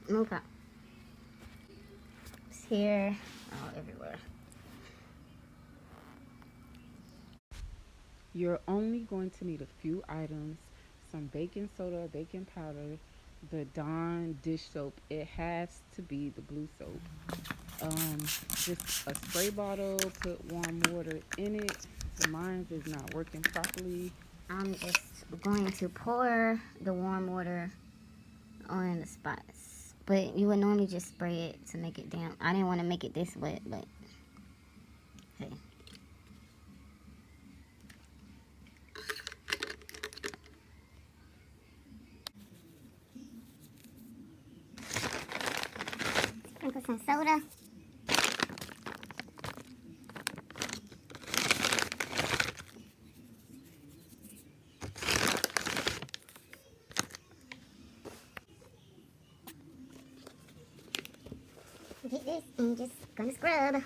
No problem. It's here, everywhere. You're only going to need a few items: some baking soda, baking powder, the Dawn dish soap. It has to be the blue soap. Just a spray bottle. Put warm water in it. Mine is not working properly. I'm just going to pour the warm water on the spots. But you would normally just spray it to make it damp. I didn't want to make it this wet, but hey. Sprinkle some soda. Get this and just gonna scrub.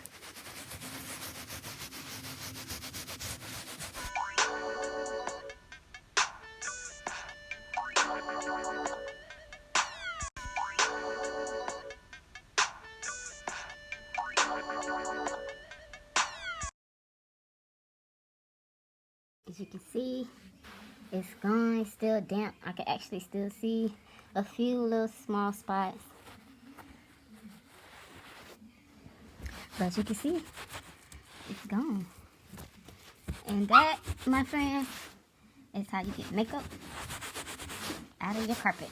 As you can see, it's gone. It's still damp. I can actually still see a few little small spots. But you can see, it's gone. And that, my friend, is how you get makeup out of your carpet.